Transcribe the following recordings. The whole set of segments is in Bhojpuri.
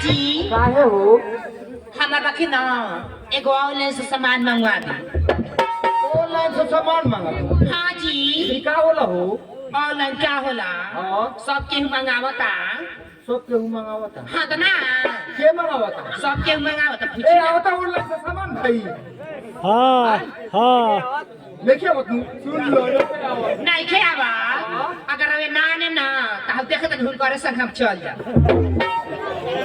जी काहे हो? हमारा रखी ना एगो ऑनलाइन से सामान मंगवा दी। ऑनलाइन से सामान मांगा तू? हाँ जी। ई का होला हो? ऑनलाइन क्या होला? हाँ सब केहू मंगावता। सब केहू मंगावता। हाँ तो ना के मंगावता? सब केहू मंगावता। ए पूछी आवता ऑनलाइन से सामान भाई। हाँ हाँ देखिए मत सुन लो ना। नहीं खे आवा अगर वे ना ने ना तो हम देखे तो हुनकर संग हम चल जा।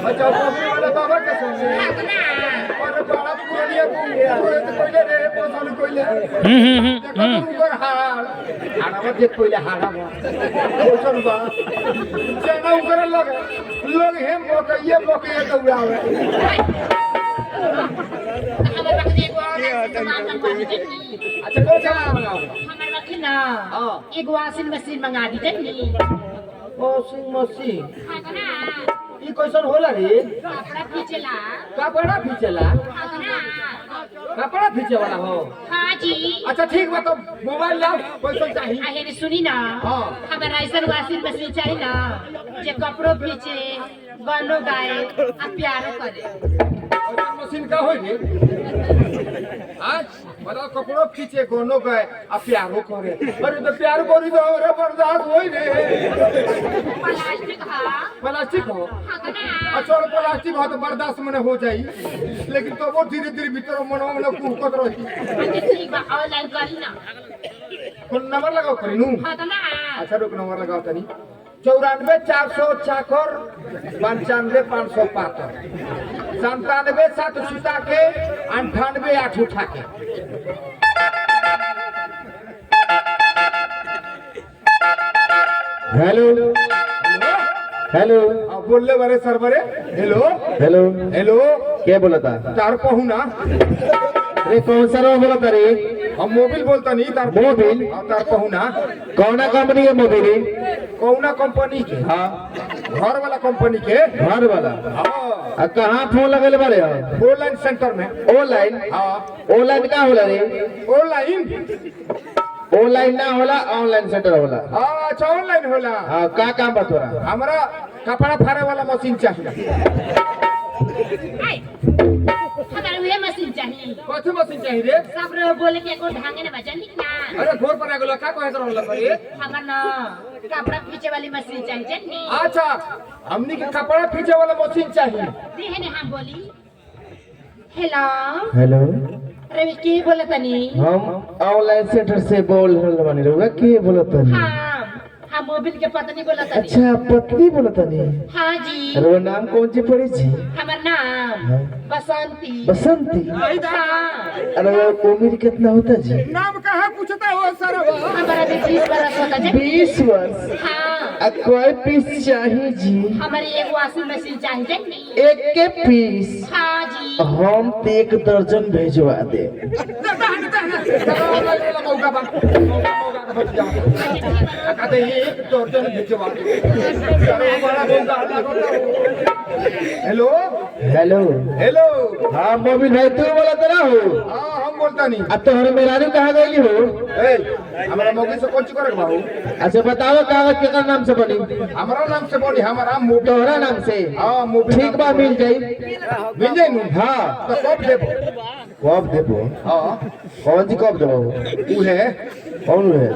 अच्छा कॉफी वाला बाबा के संग हाँ तो ना और बड़ा पुरानिया को तो कोइले रे पसंद कोइले देखो तो ऊपर हाल आराम देख कोइले हारा पसंद बा जना ऊपर लोग हे मोके दौड़ावे। हमारे रखी एगो ऑनलाइन से सामान मंगवा दी। अच्छा लो चला मंगाओ। हमारे रखी ना हां एक वॉशिंग मशीन मंगा दी जनी। वॉशिंग मशीन हाँ तो ना ई कैसन होला रे? कपड़ा खींचेला। कपड़ा खींचेला? हाँ तो ना कपड़ा खींचे वाला हो? हाँ जी। अच्छा ठीक बा तो मोबाइल लाओ कैसन चाहिए? अहे सुनी ना हाँ हमारा ऐसा वॉशिंग मशीन चाहिए ना जे कपड़ों खींचे गानों गाए और प्यारो करे। वॉशिंग मशीन का होई रे? आज बताओ कपड़ों खींचे गोनो गए आ प्यारो करे। अरे तो प्यार करी तो रे बर्दाश्त होई रे। प्लास्टिक हा प्लास्टिक हो? हाँ तो ना अच्छा प्लास्टिक हो तो बर्दाश्त मने हो जाई लेकिन तो वो धीरे धीरे भीतर मन में कुहकत रही। अच्छा ठीक बा ऑनलाइन करी ना। फोन नंबर लगाओ करी नू। हाँ तो ना अच्छा रुक नंबर लगाओ तनी 94 400 चाकर 95 500 पातर 97 7 सुता के 98 8 उठा के। हेलो हेलो बोल ले बरे सर बरे। हेलो हेलो हेलो क्या बोला था? तार कहू ना अरे कौन सा नाम बोला था रे? हम मोबिल बोलता नहीं तार मोबिल? तार कहू ना कौन कंपनी के मोबाइल? कौना कंपनी के? हाँ घर वाला कंपनी के। घर वाला। हाँ आ कहाँ फोन लगल बारे? ऑनलाइन सेंटर में। ऑनलाइन? हाँ ऑनलाइन का होला रे? ऑनलाइन। ऑनलाइन ना होला ऑनलाइन सेंटर होला। हाँ अच्छा ऑनलाइन होला। हाँ का काम बा तोरा? हमारा कपड़ा फाड़े वाला मशीन चाहिए। हमारे वही मशीन चाहिए। कथी मशीन चाहिए रे? सब लोग बोले कि एको ढंगे ना बचन ना। अरे घोर पर आगलो का कहे करो रे? हमार ना कपड़ा खींचे वाली मशीन चाहिए जनी। अच्छा हमनी के कपड़ा खींचे वाला मशीन चाहिए। देहे ने हम बोली हेलो हेलो अरे के बोला तनी? हम ऑनलाइन सेंटर से बोल रहल बानी रउआ के बोलत तनी? हम मोबिल के पत्नी बोला तनी। अच्छा पत्नी बोलत तनी? हाँ जी। रउआ नाम कौन सी पड़ी छी? हमार नाम बसंती। बसंती? हाँ अरे उम्र कितना होता जी? नाम कहाँ पूछता हो सर? हमारा भी 20 बरस होता जी। 20 वर्ष? हाँ कोई पीस चाहिए जी? हमारी एक वॉशिंग मशीन चाहिए जनी। एक के पीस? हाँ जी। हम तो 1 दर्जन भेजवा दे। Hello hello hello. हाँ मोबिल भाई तू बोला तेरा हो? हाँ हम बोलता नहीं। अब तोहरे मेहरारू कहाँ गई हो? हमारा मौके से कौन सी करे बाबू? अच्छा बताओ कागज केकर नाम से बनी? हमारा नाम से बोली हमारा मोबिल। तोहरा नाम से? हाँ मोबिल। ठीक बा मिल जाई। मिल जाई नू? हाँ तो कब देबो? कब देबो? हाँ कौन सी कब देबो? उहे कौन है?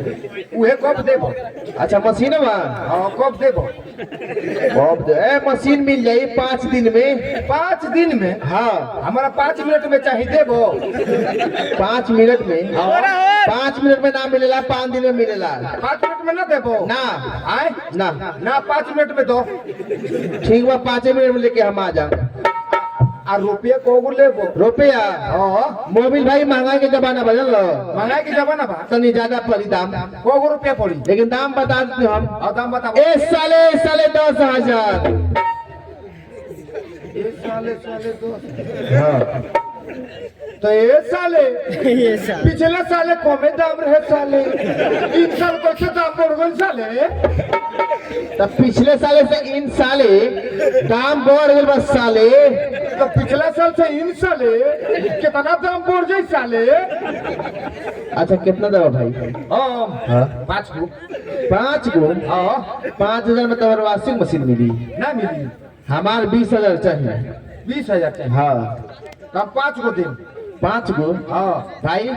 उहे कब देबो? अच्छा मशीन बा? हाँ कब देबो? कब दे? ए मशीन मिल जाई 5 दिन में। 5 दिन में? हाँ हमारा 5 मिनट में चाहिए देबो? 5 मिनट में? 5 मिनट में ना मिलेला 5 दिन में मिलेला। 5 मिनट में ना देबो? ना आए ना ना 5 मिनट में दो। ठीक बा 5 मिनट में लेके हम आ जा। आ रुपया को लेबो? रुपया? हाँ मोबिल भाई महंगाई के जमाना बदल लो। महंगाई के जमाना बा। तनी ज्यादा पड़ी दाम। को रुपया पड़ी? लेकिन दाम बता देते हम। और दाम बताओ। ए साले 10,000। एक साले साले दो। हाँ तो ये साले पिछले साले कमे दाम रहे साले। इन साल कैसे दाम बढ़ गए साले? तब पिछले साले से इन साले दाम बढ़ गए बस साले। तो पिछला साल से इन साले कितना दाम बढ़ जाए साले? अच्छा कितना दवा भाई? हाँ 5 गो। 5 गो? हाँ 5,000 में तो वॉशिंग मशीन मिली ना मिली। हमार 20,000 चाहिए। 20,000 चाहिए। हाँ तब 5 गो दिन। 5 गो। हाँ भाई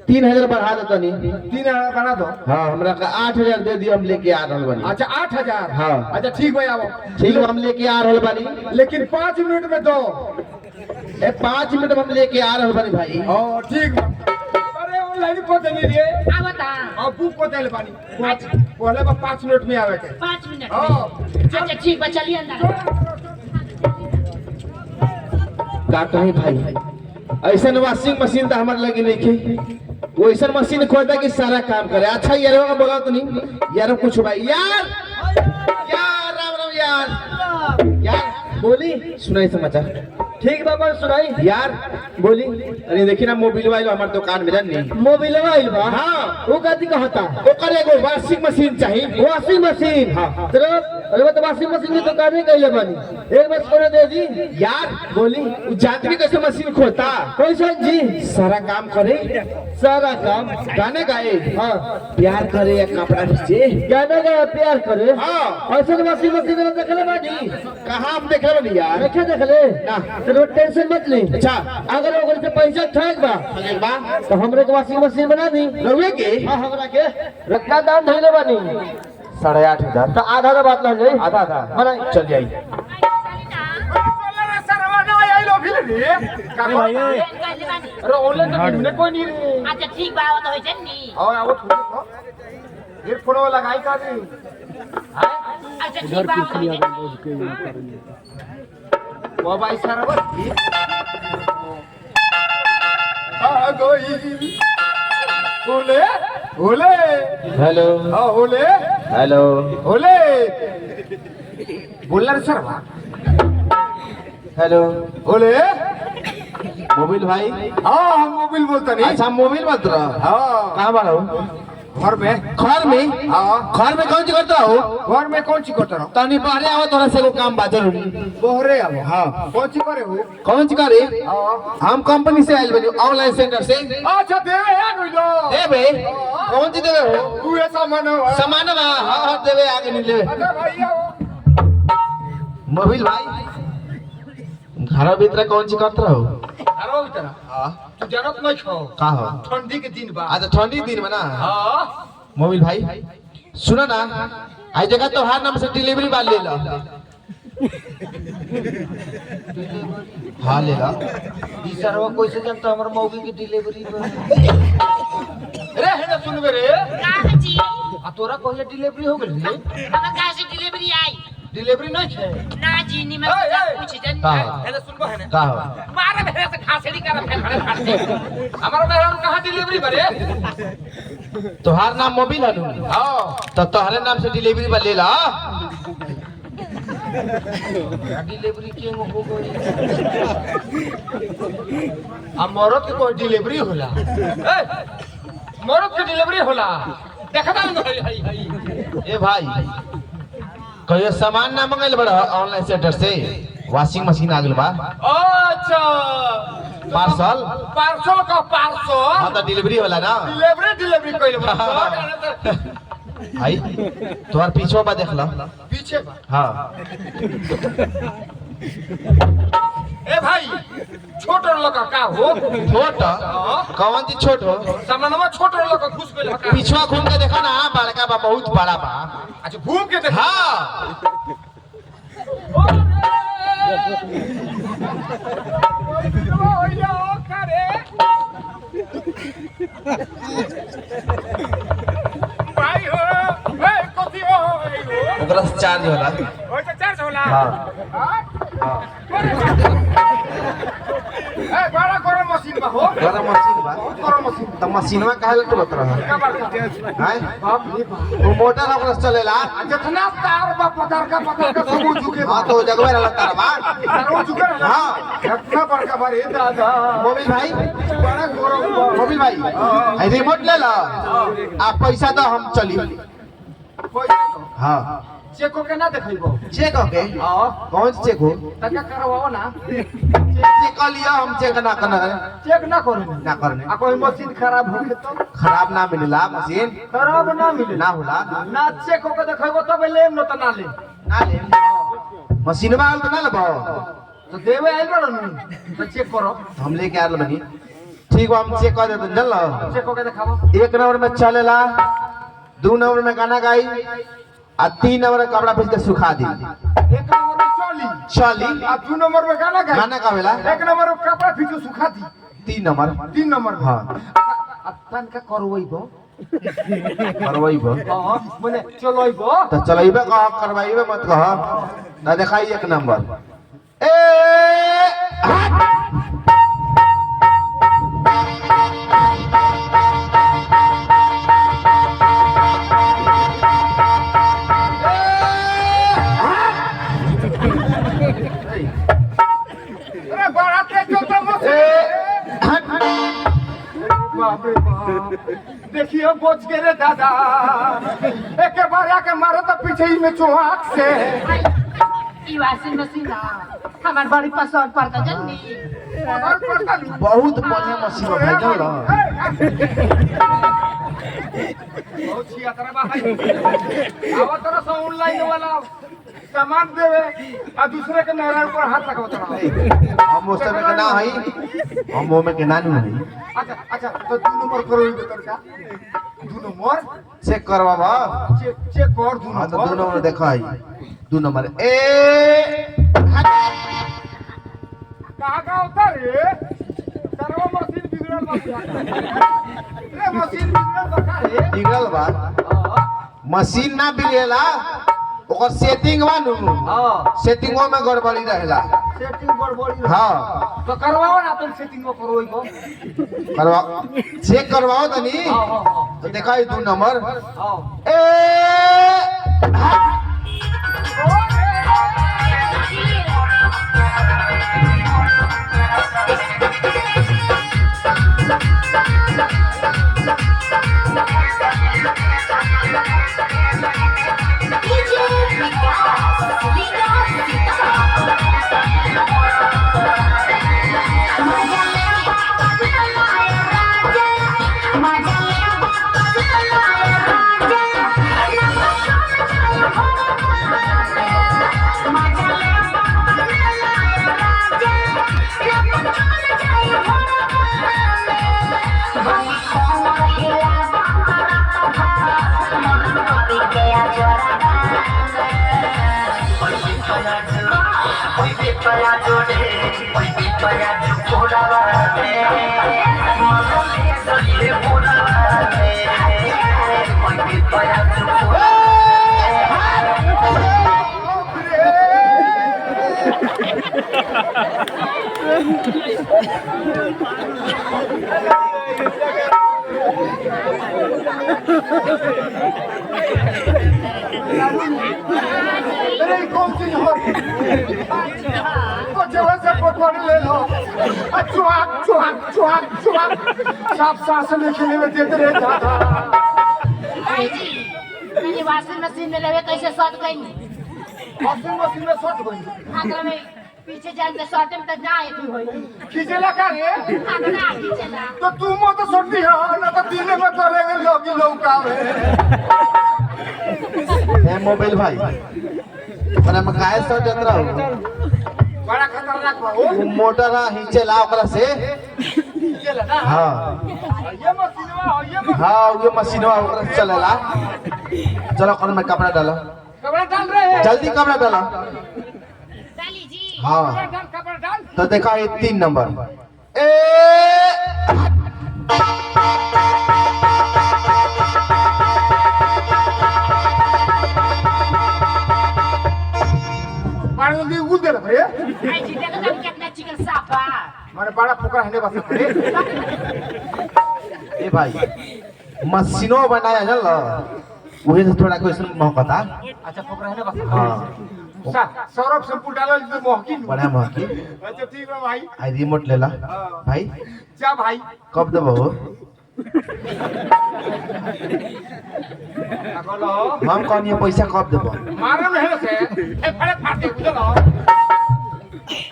3,000 बढ़ा दो तनी। 3,000 बढ़ा दो। हाँ हमरा का 8,000 दे दियो, हम लेके आ रहल बानी। अच्छा 8,000। हाँ। अच्छा ठीक भाई आओ। ठीक हम लेके आ रहल बानी, लेकिन 5 मिनट में दो। 5 मिनट में हम लेके आ रहल बानी भाई। हाँ ठीक बा। अरे ऑनलाइन को देनी रे। आवता अब बुक को देले बानी। पहले बा 5 मिनट में आवे के। 5 मिनट हाँ। अच्छा ठीक बा चलिए अंदर। का कहीं भाई ऐसा वॉशिंग मशीन तो हमारे लगी नहीं थी, वो ऐसा मशीन खोजता कि सारा काम करे। अच्छा यार बोला तो नहीं यार कुछ भाई यार यार राम राम यार यार बोली सुनाई समाचार। ठीक बाबा सुनाई यार बोली। अरे देखी ना मोबाइल वाइल हमारे दुकान में जानी मोबाइल आइल बा। हाँ वो कथी कहता ओकर एगो वॉशिंग मशीन चाहिए। Washing machine. हाँ। चलो अरे वो तो वॉशिंग मशीन की दुकान ही कइले बानी, एक बस करे दे दी। यार बोली वो जानती कैसे मशीन खोलता, कैसा जी? सारा काम करे, सारा काम गाने गाए, हाँ प्यार करे या कपड़ा खींचे। गाना का प्यार करे। हाँ ऐसा वॉशिंग मशीन में देखले बानी, कहाँ हम देख रहे यार। देखे देखले ना। चलो टेंशन मत ली। अच्छा अगर ओकर से पैसा ठग बा बा तो हमरे के वॉशिंग मशीन बना दी। रहुए के हाँ हमरा के रखना दाम धइले बानी 8,500 तो आधा का बात ना जाई। आधा आधा बना चल जाई। अरे ऑनलाइन तो मिलने कोई नहीं रे। अच्छा ठीक बा आवत होई जन्नी। और आओ थोड़ी हेडफोन वाला लगाई का दी। अच्छा ठीक बा आवत होई जन्नी। वो भाई सरवर आ गई। होले होले। हेलो हाँ होले हेलो होले। बोल रहे सरवा। हेलो होले। मोबाइल भाई। हाँ हम मोबाइल बोलते नहीं। अच्छा मोबाइल मत रहा। हाँ कहाँ बार हो? घर में। घर में? हाँ घर में कौन सी करता हो? घर में कौन सी करता रहो? तनी बाहरे आओ थोड़ा से वो काम बाजर। बोहरे अब। हाँ कौन सी करे हो? कौन सी करे? हाँ हम कंपनी से आयल बनी ऑनलाइन सेंटर से। अच्छा देवे है कोई लो। देवे कौन सी देवे हो? तू ये सामान है। सामान बा हाँ हाँ देवे आगे नहीं लेवे। अच्छा भाई आओ। मोबाइल भाई घर भीतर कौन सी करता हो? अरे इतना। हाँ तू जानत नहीं छो। का हो? ठंडी के दिन बा। आज ठंडी दिन में ना। हाँ मोबाइल भाई सुनो ना आज जगह तोहार नाम से डिलीवरी वाले ले लो। हाँ ले लो। सरवा कैसे जानता हमारे मौगी की डिलीवरी अरे है ना सुन रे। का जी आ तोरा कहले डिलीवरी हो गेल रे? हमरा कहाँ से डिलीवरी आई? डिलीवरी नहीं है। ना जी नी मैं पूछ जन्नी। का हो? है ना सुनबो है ना। का हो? मारे मेरे से खासेड़ी कर फैल फैल फैल। हमारा मेहरान कहाँ डिलीवरी करे? तोहार नाम मोबाइल है ना? हाँ तो तोहरे नाम से डिलीवरी वाले ले लो। डिलीवरी के हो गई। अब मरद के कोई डिलीवरी होला। मरद के डिलीवरी होला। देखा ना ए भाई कहियो सामान ना मंगल बड़ा ऑनलाइन सेंटर से वॉशिंग मशीन आ गइल बा। अच्छा पार्सल पार्सल का पार्सल। हाँ तो डिलीवरी होला ना। डिलीवरी कोई भाई तोहार पीछे बा देख लो। पीछे बा। हाँ ए भाई छोट लड़का का हो? छोट कौन सी छोट हो? सामानमा छोट लड़का घुस गइल का? पीछवा घूम के देखा ना बड़का बा बहुत बड़ा बा। अच्छा घूम के देख। हाँ भाई हो ए कथि हो ओकरा से चार्ज होला। ओइ से चार्ज होला। हाँ हां ए बड़ा गरम मशीन बा हो। गरम मशीन बा। गरम मशीन तो मशीनवा काहे लट बत रहा का बात है? है? बाप रे बाप। वो मोटर ओकरा से चलेला। जितना तार बा पतार का सब झुके बा। हाँ तो जगवे रहला तार बा। तारो झुके ना। हाँ इतना बड़का बारे दादा। मोबाइल भाई बड़ा गरम बा। मोबाइल भाई आई रिमोट ले लो आप पैसा दो हम चली। पैसा तो हाँ चेक को के ना देखइबो। चेक ओके हां कौन सी चेक हो? तका करवाओ ना। चेक कर लिया हम चेक ना करना चेक ना करे ना करने। आ कोई मशीन खराब हो गई तो खराब ना मिलेला मशीन खराब ना मिले ना होला ना चेक को के देखइबो तब लेम न त ना ले। ना ले मशीनवा आल तो ना लबो तो देवे आइल बड़ो नु तो चेक करो हम लेके आल बनी ठीक बा हम चेक कर देते चल लो चेक करके दिखाओ 1 नंबर में चलेला 2 नंबर में गाना गाई आ 3 नंबर में कपड़ा पहन के सुखा दी 1 नंबर में चली आ 2 नंबर में गाना गाई गाना गावेला 1 नंबर में कपड़ा फिटू सुखा दी 3 नंबर 3 नंबर में हां अपन का करवइबो करवाइबो हां माने चलइबो तो चलाइबे कह करवाइबे मत कह ना दिखाई 1 नंबर ए अरे बड़ा तेज चलता मसे बाप रे बाप देखिए बच गए रे दादा एक बार आके मारो तो पीछे ही में चोहाक से ई वॉशिंग मशीन ना हमार बड़ी पसंद पड़ता जल्दी और पड़ता बहुत बढ़िया मशीन है भाई जान बहुत छिया तरह भाई आवा तरह से ऑनलाइन वाला सामान देवे आ दूसरे के नहरा ऊपर हाथ लगावत रहा हम उस समय के ना हई हम वो में के ना नहीं अच्छा अच्छा तो 2 नंबर करो ई बेटर का 2 नंबर चेक करवाबा चेक कर 2 हां तो 2 नंबर नंबर दिखाई 2 नंबर ए कहां का होता रे सर्व मशीन बिगड़ल बा रे मशीन बिगड़ल बा रे बिगड़ल बा हां मशीन ना बिगड़ेला ओकर सेटिंग बा नु हां सेटिंगो में गड़बड़ी रहेला सेटिंग गड़बड़ी हां तो करवाओ ना तुम सेटिंग में करो इको करवा चेक करवाओ तनी हां हां हां तो दिखाई 2 नंबर हां ए अरे कौन चीज हो तो जगह से पकड़ ले लो चुहाक चुहाक चुहाक चुहाक साफ सांस लेने में देते रहे दादा भाई जी मैंने वॉशिंग मशीन में लगे कैसे शॉर्ट गई वॉशिंग मशीन में शॉर्ट गई अगर मैं पीछे जान के शॉर्ट में तो ना आई हुई खींचेला का रे अगर ना खींचला तो तू मो तो सोटी हो ना तो दिन में करेंगे लोग लौकावे ए मोबाइल भाई पर हम काहे सट जतरा हो बड़ा खतरनाक बा हो वो मोटर हिचे ला ओकरा से खींचेला ना हां ये मशीनवा हो ये हां ये मशीनवा ओकरा से चलेला चलो कल में कपड़ा डालो कपड़ा डाल रहे हैं जल्दी कपड़ा डालो डाली जी हां कपड़ा डाल तो देखा ये 3 नंबर ए पानी जल्दी उड़ दे रे भाई जी देखो तो कितना चिकन साफ है माने बड़ा फुकरा हने बस रे ए भाई मशीनो बनाया चल वही से थोड़ा क्वेश्चन महकता अच्छा फुकरा हने बस हां सौरभ शैम्पू डालल तो महकी बड़ा महकी अच्छा ठीक है भाई आई रिमोट ले ला भाई जा भाई कब देबो बोलो हम कहनी पैसा कब देबो मारम है से ए फड़े फाटे बुझलो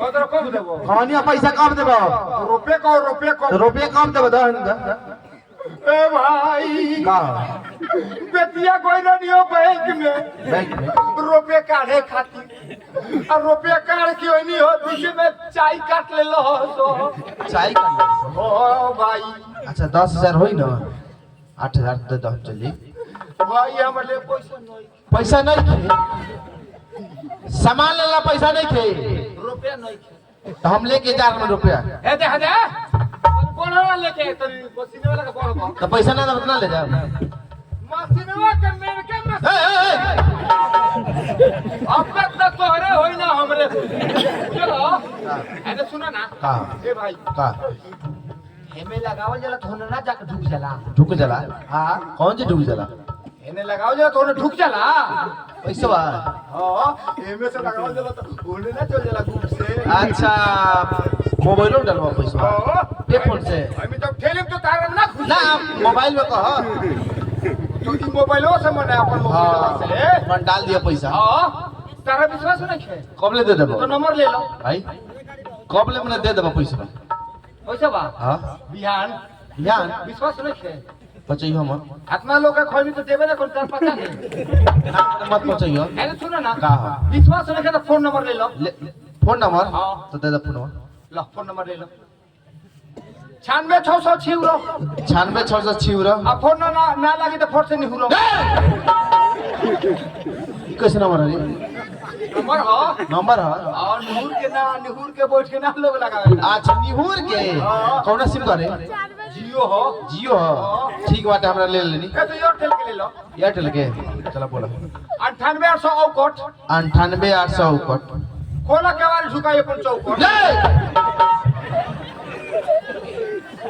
ओदर कब देबो कहनी पैसा कब देबो रुपए को रुपया कब देबो दहन ए भाई का बेटिया कोई ना दियो बैंक में बैंक में रुपए काढ़े खाती और रुपया काट के नहीं हो पीछे में चाय काट ले लो सो चाय कर ले। ओ भाई अच्छा 10,000 होई ना 8,000 दे दो चली। भाई हमारे पैसा नहीं पैसा नहीं खे सामान लेला पैसा नहीं खे रुपया नहीं खे तो हम लेके जा रहे रुपया ए दे दे कौन वाला लेके तो मशीन वाला का बोल तो पैसा ना उतना ले जाओ। मशीन वाला के मेरे के में अब तक तोहरे होई ना हमरे चलो अरे सुना ना का ए भाई का हेमे लगावल जला तो ना जाके ढुक जला ढुक जला। हां कौन से ढुक जला हेने लगावल जला तो ढुक जला पैसा बा। हां हेमे से लगावल जला तो ओने ना चल जला गुप से अच्छा मोबाइल में डलवा पैसा हां ये फोन से हमें तो ठेले तो तार ना खुल ना मोबाइल में कह तो ई मोबाइलो से मने अपन मोबाइल से मन डाल दिया पैसा। हां तारा विश्वास नहीं है कब ले दे देबो तो नंबर ले लो भाई कब ले मने दे देबो पैसा। पैसा बा हां बिहान यान विश्वास नहीं है बचइयो हम आत्मा लोग का खोई तो देबे ना कोन तार पता नहीं मत बचइयो। अरे सुनो ना का है? विश्वास नहीं है तो फोन नंबर ले लो फोन नंबर हाँ। तो दे दे फोन नंबर लो फोन नंबर ले लो 96 रो 96 अब फोन ना लगी तो फोन से नहीं हुरो कैसे नंबर है नंबर हो नंबर है और निहुर के बैठ के ना लोग लगावे अच्छा निहुर के हाँ। कौन सिम करे जियो हो जियो हो ठीक बात है हमरा ले लेनी ए तो एयरटेल के ले लो एयरटेल के चलो बोलो 98 800 औकट 98 800 कट खोला के वाली झुकाई अपन चौकट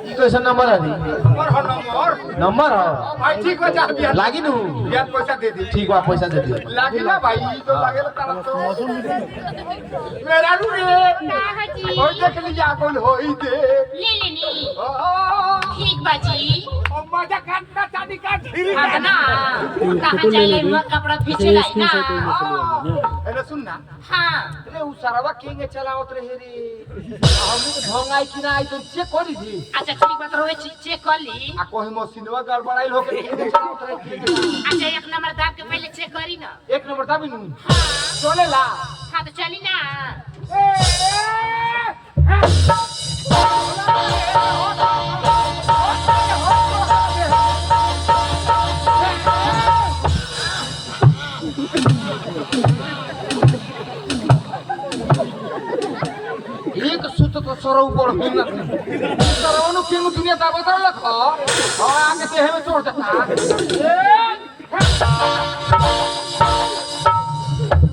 ई कैसा नंबर है नंबर हो नंबर नंबर है भाई ठीक हो जा बिहान लागी नु बिहान पैसा दे दी ठीक बा पैसा दे दियो लागी ना भाई ई तो लागे तो तारा तो मेरा रू रे हाजी ओए देख लिया कौन होई दे ले लेनी ठीक बाजी ओ मजा काटना चांदी काट हाँ ना कहाँ जाइए वो कपड़ा पीछे लाई ना अरे सुन ना हाँ अरे उ सरवा केंगे चलावत रहे रे हमनी के ढोंगाई कि ना आई तो चेक करी थी अच्छा ठीक बात रोए चेक कर ली आ कोई मशीनवा गड़बड़ाइल होके केंगे चलावत रहे अच्छा एक नंबर दाब के पहले चेक करी ना एक नंबर दाबी नु हाँ चले ला हाँ तो चली ना एक सुत तो सरौ पर हिन सरौ नु केंगु दुनिया दाबत रख और आके देह में चोट जाता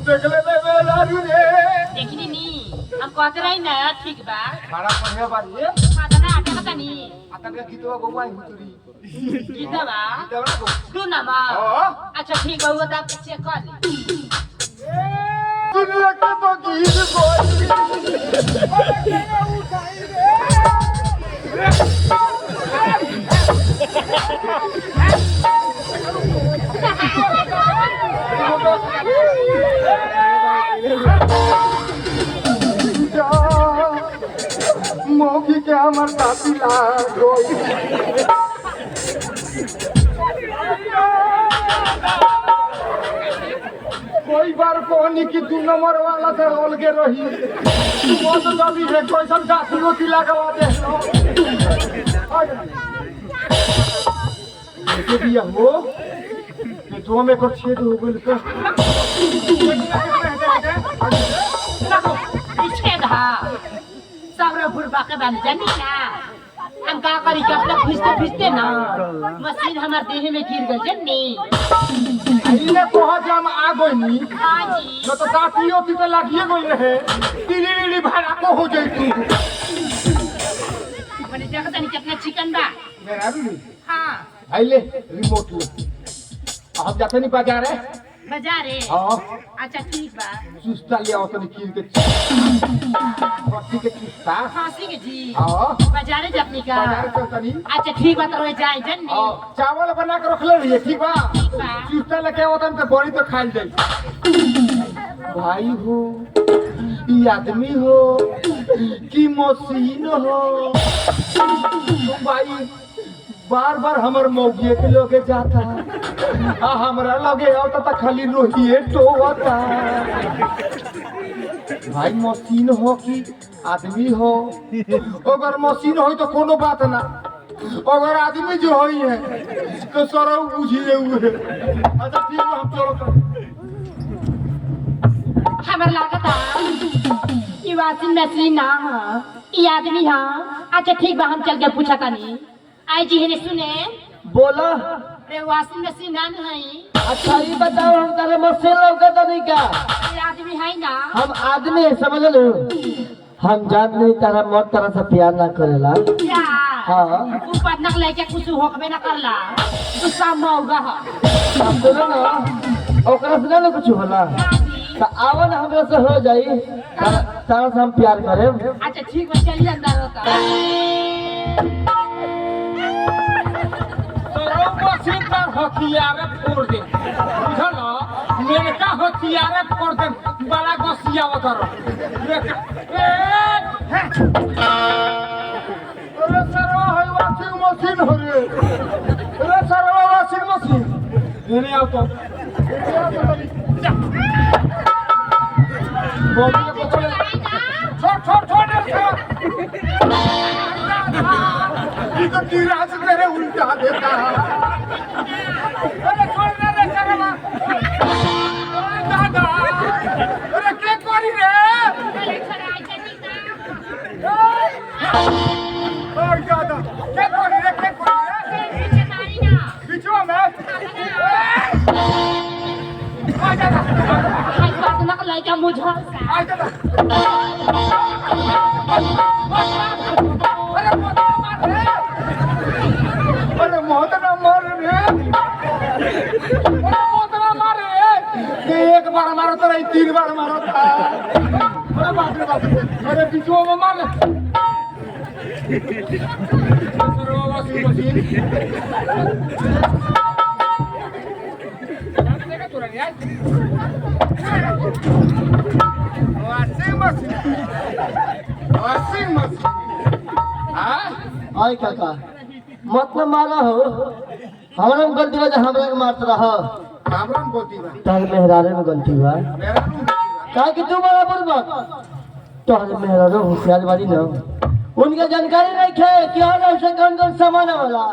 देख ले बे लाडू रे देखनी नी हम कहते रही ना ठीक बा बड़ा बढ़िया बारी है हाँ तो ना आटे पता नी आतन का गीतवा गोवाई हुतरी कितना बा देवना को दो नंबर हां अच्छा ठीक बा वो दाब के चेक कर ली दुनिया के तो गीत बोल मोगी के हमर साथी लाग गई कोई बार कोनी की 2 नंबर वाला से अलगे रही वो तो दबी है कोई सब गाछी रोटी लगवा दे के दिया हो पेटवा में को छेद हो गेल का पीछे धा सब बुढ़बा के बानी जानी ना हम का करी के अपना फिसते ना मशीन हमार देह में गिर गई जन्नी इने कह जम आ गईनी हाँ जी न तो दातियो ती तो लागिए गई रहे तिली भाड़ा को हो जइतू मैंने देखा था कितना चिकन बा मेरा भी हाँ आइले रिमोट ले आप जाते नहीं बाजार है बाजार है हां अच्छा ठीक बा चुस्ता ले आओ तनी कीन के बत्ती के चुस्ता खांसी के जी हां बाजार जपनी का बाजार के तनी अच्छा ठीक बा तो जाए जन्नी हां चावल बना के रख ले रही ठीक बा ठीक बा चुस्ता लेके आओ तन तो बड़ी तो खाई जाई भाई हो ई आदमी हो कि मशीन हो तुम भाई बार बार हमर मौगिए के लोगे जाता आ हमरा लगे आवता त खाली रोहिए टोवता भाई मशीन हो कि आदमी हो? अगर मशीन हो तो कोनो बात ना, अगर आदमी जो होई है तो सरऊ बुझिए हुए। अच्छा ठीक है, हम चलो तो। हमर लागत ये वाशिंग मशीन ना है, ये आदमी है। अच्छा ठीक बा, हम चल के पूछा तानी। आई जी ने सुने बोला। रे वाशिंग मशीन ना है, अच्छा ये बताओ, हम तारे मशीन लौकता नहीं का? ये आदमी है ना। हम आदमी है, समझ लो। हम जान नहीं तारा मौत तरह से प्यार ना करेला। क्या हाँ। ऊपर नक लेके कुछ होकबे ना करला, तू सामने होगा है। हम दोनों ना ओकरा से ना कुछ होला तो आवा ना, हमरा से हो जाई। तारा से हम प्यार करे। अच्छा ठीक बा, चलिए अंदर होता। सरऊ मशीन पर हथियार फोड़ दे, बुझल? मेरे का हथियार फोड़ दे, बड़ा गसिया उधर। अरे सरवा है वाशिंग मशीन हो रे। अरे सरवा वाशिंग मशीन लेने आओ तो। बॉडी को पकड़, छोड़ छोड़ ये तो गिरा से मेरे उल्टा देता है। अरे छोड़ रे सरवा। अरे दादा, अरे क्या करी रे? और दादा क्या करी रे, क्या करी रे? बिचवा में आ जा, नक लेके मुझे आ जा। अरे मोहतरा मार रे, मोहतरा मार रे। एक बार मारो तो नहीं, 3 बार मारो था। अरे बाप रे बाप, अरे बिचवा में मार। वाशिंग मशीन वाशिंग मशीन आई काका मतलब मारा हो, हमरा में गलती बा, हमरा के मारत रहा। कामरान बोलती बा, तार मेहरारे में गलती बा। मेरा रूम का कि तू बड़ा बुरबा तोहर मेहरारो होशियार वाली ना, उनके जानकारी नहीं थे कि और ऐसे कौन कौन सामान वाला।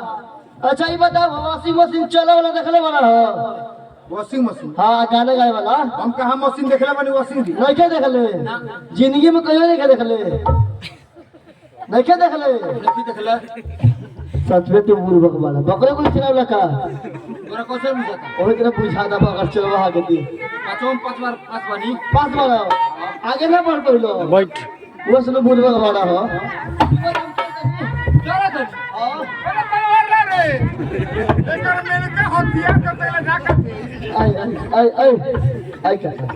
अच्छा ये बताओ, वाशिंग मशीन चला वाला देखले वाला हो? Washing machine? हाँ, गाने गाए वाला। हम कहाँ मशीन देखले बानी वाशिंग की? नहीं के देखले, जिंदगी में कहियो नहीं के देखले, नहीं के देखले। नहीं देखले। सच में तू बुरबक वाला बकरे को चलावला का? तोरा कैसे बुझाता? ओहे के बुझा दा बकर चलवा हा के दी। पांचों 5 बार पास बानी। पास वाला आगे ना बढ़ पइलो बैठ, वो सुनो बुरबक वाला हो। चला तो। अरे तलवार रे, एकर मेरे का हथियार करते ना करते। आई काका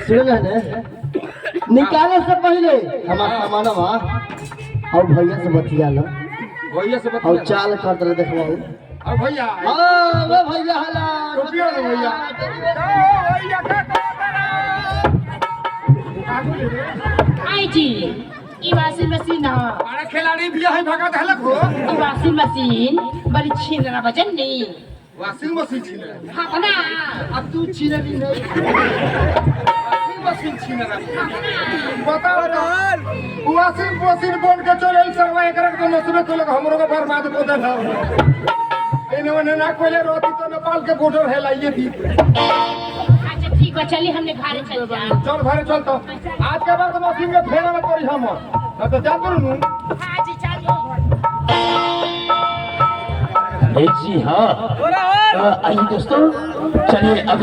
सुन ना ने, निकाले से पहले हमारा सामान और भैया से बतिया लो, भैया से और चाल कर दे देखवाओ। अब भैया हां वो भैया हला रुपया दे भैया। भैया का आई जी ये वाशिंग मशीन ना, अरे खिलाड़ी भी है भगा दहलक हो। ये वाशिंग मशीन बड़ी छीन रहा बजन नहीं। वाशिंग मशीन छीन रहा। हाँ ना, अब तू छीन रही नहीं, वाशिंग मशीन छीन रहा। बताओ तो वाशिंग मशीन बोल के चले सरवा एकरा के नसबे को लग हमरो को बर्बाद को दे था। इन्होंने ना कोले रोटी तो नेपाल के बॉर्डर है लाइए थी। अच्छा ठीक है, चलिए हमने घरे चल जाए। चल घरे चल तो आज के बाद मशीन में फेरा ना पड़ी हम ना तो जा करू। हाँ जी चलिए। जी हाँ, आइए दोस्तों, चलिए अब